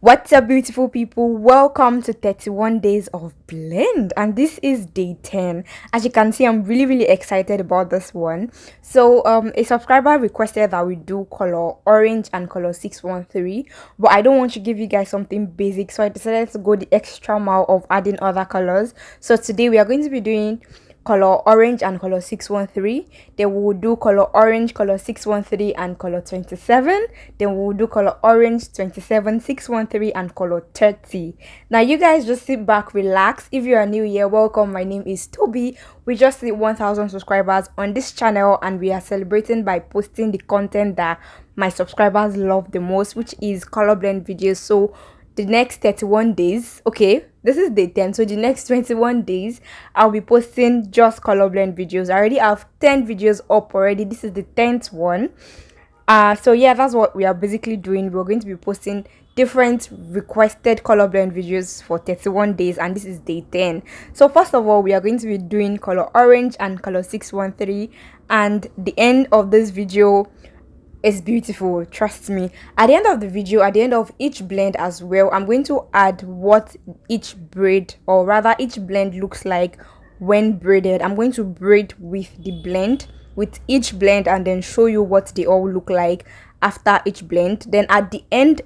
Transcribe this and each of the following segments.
What's up, beautiful people? Welcome to 31 days of blend, and this is day 10. As you can see, I'm really excited about this one. A subscriber requested that we do color orange and color 613, but I don't want to give you guys something basic, so I decided to go the extra mile of adding other colors. So today we are going to be doing color orange and color 613. Then we will do color orange, color 613, and color 27. Then we will do color orange 27, 613, and color 30. Now you guys just sit back, relax. If you are new here, welcome. My name is Toby. We just hit 1000 subscribers on this channel, and we are celebrating by posting the content that my subscribers love the most, which is color blend videos. So the next 31 days, okay, this is day 10, so the next 21 days I'll be posting just color blend videos. I already have 10 videos up already. This is the 10th one. So yeah, that's what we are basically doing. We're going to be posting different requested color blend videos for 31 days, and this is day 10. So first of all, we are going to be doing color orange and color 613, and the end of this video is beautiful, trust me. At the end of the video, at the end of each blend as well, I'm going to add what each braid, or rather each blend, looks like when braided. I'm going to braid with the blend, with each blend, and then show you what they all look like after each blend. Then at the end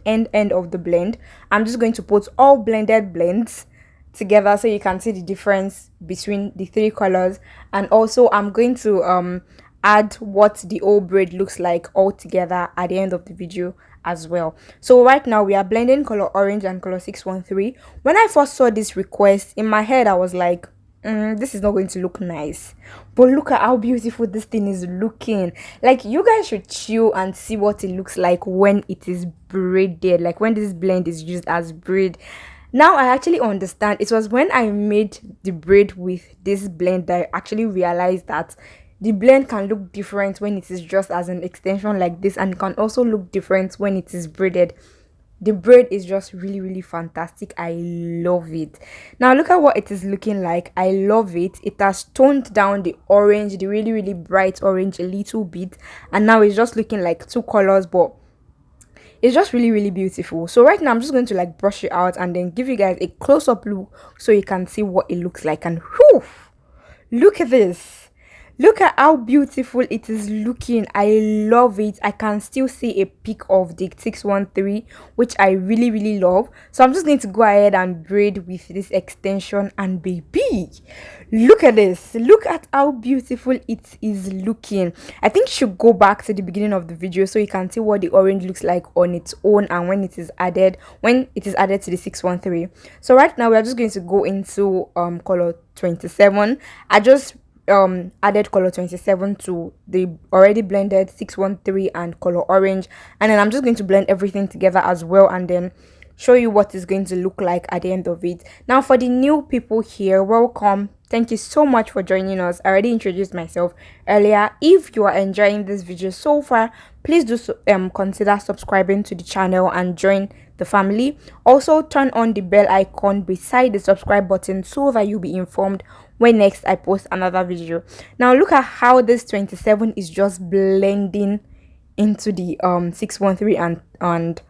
of the blend, I'm just going to put all blended blends together so you can see the difference between the three colors. And also I'm going to add what the old braid looks like all together at the end of the video as well. So right now we are blending color orange and color 613. When I first saw this request, in my head I was like, this is not going to look nice, but look at how beautiful this thing is looking. Like, you guys should chill and see what it looks like when it is braided, like when this blend is used as braid. Now I actually understand. It was when I made the braid with this blend that I actually realized that the blend can look different when it is just as an extension like this, and can also look different when it is braided. The braid is just really fantastic. I love it. Now look at what it is looking like. I love it. It has toned down the orange, the really bright orange, a little bit, and now it's just looking like two colors, but it's just really beautiful. So right now I'm just going to like brush it out and then give you guys a close-up look so you can see what it looks like. And whew, look at this. Look at how beautiful it is looking. I love it. I can still see a peak of the 613, which I really love. So I'm just going to go ahead and braid with this extension, and baby, look at this. Look at how beautiful it is looking. I think you should go back to the beginning of the video so you can see what the orange looks like on its own and when it is added to the 613. So right now we are just going to go into color 27. I just added color 27 to the already blended 613 and color orange, and then I'm just going to blend everything together as well, and then show you what it's going to look like at the end of it. Now for the new people here, welcome. Thank you so much for joining us. I already introduced myself earlier. If you are enjoying this video so far, please do consider subscribing to the channel and join the family. Also turn on the bell icon beside the subscribe button so that you'll be informed when next I post another video. Now look at how this 27 is just blending into the 613 and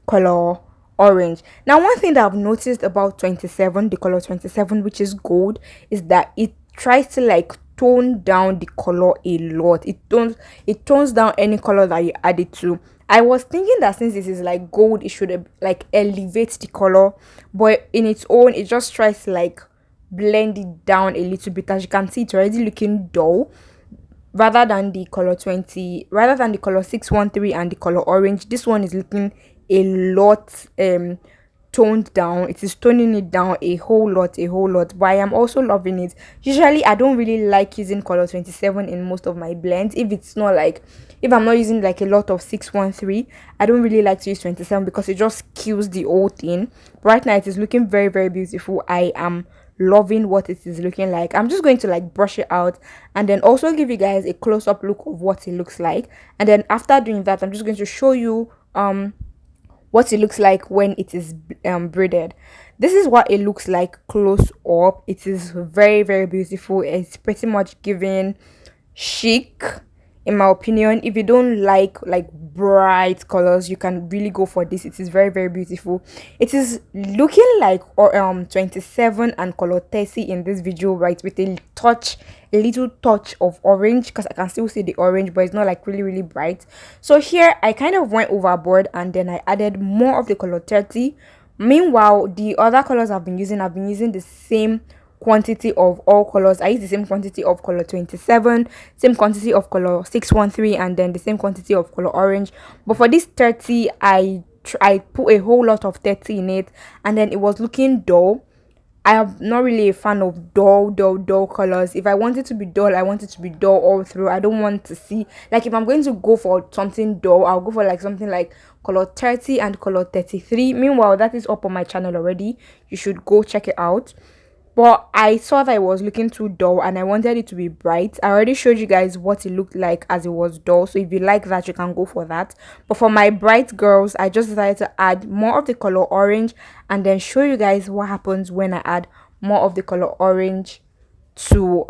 color orange. Now one thing that I've noticed about 27, the color 27, which is gold, is that it tries to like tone down the color a lot. It tones down any color that you add it to. I was thinking that since this is like gold, it should like elevate the color, but in its own it just tries to like blend it down a little bit. As you can see, it's already looking dull. Rather than the color 613 and the color orange, this one is looking a lot toned down. It is toning it down a whole lot, but I am also loving it. Usually I don't really like using color 27 in most of my blends. If I'm not using like a lot of 613, I don't really like to use 27 because it just kills the whole thing. Right now it is looking very beautiful. I am loving what it is looking like. I'm just going to like brush it out and then also give you guys a close-up look of what it looks like, and then after doing that I'm just going to show you what it looks like when it is braided. This is what it looks like close up. It is very beautiful. It's pretty much giving chic. in my opinion. If you don't like bright colors, you can really go for this. It is very very beautiful. It is looking like 27 and color 30 in this video, right, with a little touch of orange, because I can still see the orange, but it's not like really really bright. So here I kind of went overboard, and then I added more of the color 30. Meanwhile, the other colors I've been using the same quantity of all colors. I use the same quantity of color 27, same quantity of color 613, and then the same quantity of color orange. But for this 30, I put a whole lot of 30 in it, and then it was looking dull. I am not really a fan of dull colors. If I want it to be dull, I want it to be dull all through. I don't want to see, like, if I'm going to go for something dull, I'll go for like something like color 30 and color 33. Meanwhile, that is up on my channel already. You should go check it out. But I saw that it was looking too dull, and I wanted it to be bright. I already showed you guys what it looked like as it was dull, so if you like that, you can go for that. But for my bright girls, I just decided to add more of the color orange, and then show you guys what happens when I add more of the color orange to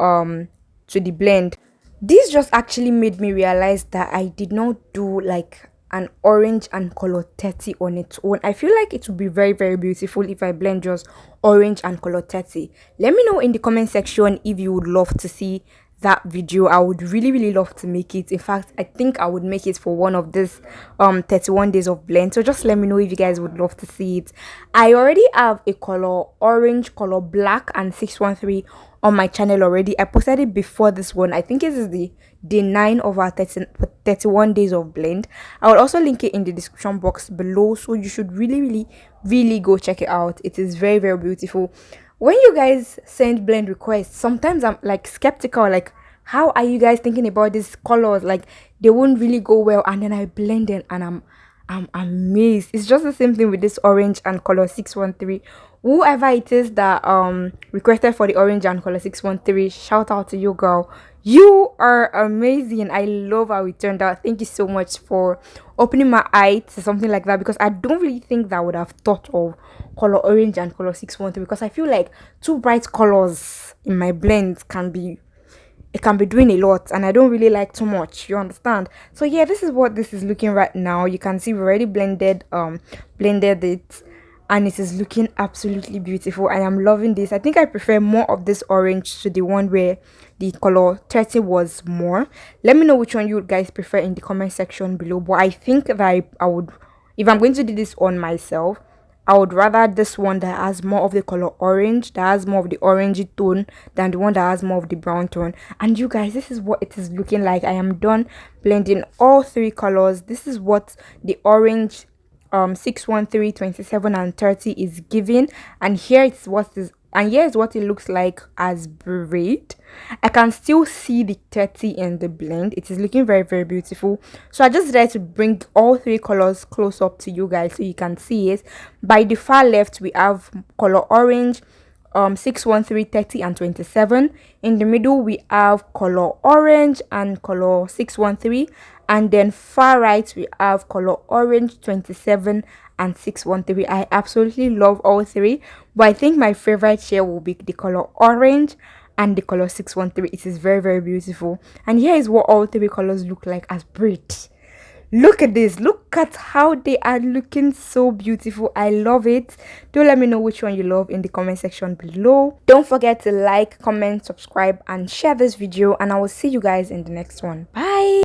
the blend. This just actually made me realize that I did not do like an orange and color 30 on its own. I feel like it would be very very beautiful if I blend just orange and color 30. Let me know in the comment section if you would love to see that video. I would really really love to make it. In fact, I think I would make it for one of this 31 days of blend. So just let me know if you guys would love to see it. I already have a color orange, color black, and 613 on my channel already. I posted it before this one. I think it is the day 9 of our 31 days of blend. I will also link it in the description box below, so you should really really really go check it out. It is very very beautiful. When you guys send blend requests, sometimes I'm like skeptical, like, how are you guys thinking about these colors? Like, they won't really go well, and then I blend it, and I'm amazed. It's just the same thing with this orange and color 613. Whoever it is that requested for the orange and color 613, shout out to you, girl. You are amazing. I love how it turned out. Thank you so much for opening my eye to something like that, because I don't really think that I would have thought of color orange and color 613, because I feel like two bright colors in my blend can be doing a lot, and I don't really like too much, you understand? So yeah, this is what this is looking right now. You can see we already blended it, and it is looking absolutely beautiful. I am loving this. I think I prefer more of this orange to the one where the color 30 was more. Let me know which one you guys prefer in the comment section below. But I think that I would, if I'm going to do this on myself, I would rather this one that has more of the color orange, that has more of the orangey tone, than the one that has more of the brown tone. And you guys, this is what it is looking like. I am done blending all three colors. This is what the orange 613, 27, and 30 is giving. And here it's what is, and here's what it looks like as braid. I can still see the 30 in the blend. It is looking very very beautiful. So I just decided to bring all three colors close up to you guys so you can see it. By the far left, we have color orange, 613, 30, and 27. In the middle, we have color orange and color 613. And then far right, we have color orange, 27, and 613. I absolutely love all three, but I think my favorite share will be the color orange and the color 613. It is very very beautiful. And here is what all three colors look like as braid. Look at this. Look at how they are looking so beautiful. I love it. Do let me know which one you love in the comment section below. Don't forget to like, comment, subscribe, and share this video, and I will see you guys in the next one. Bye.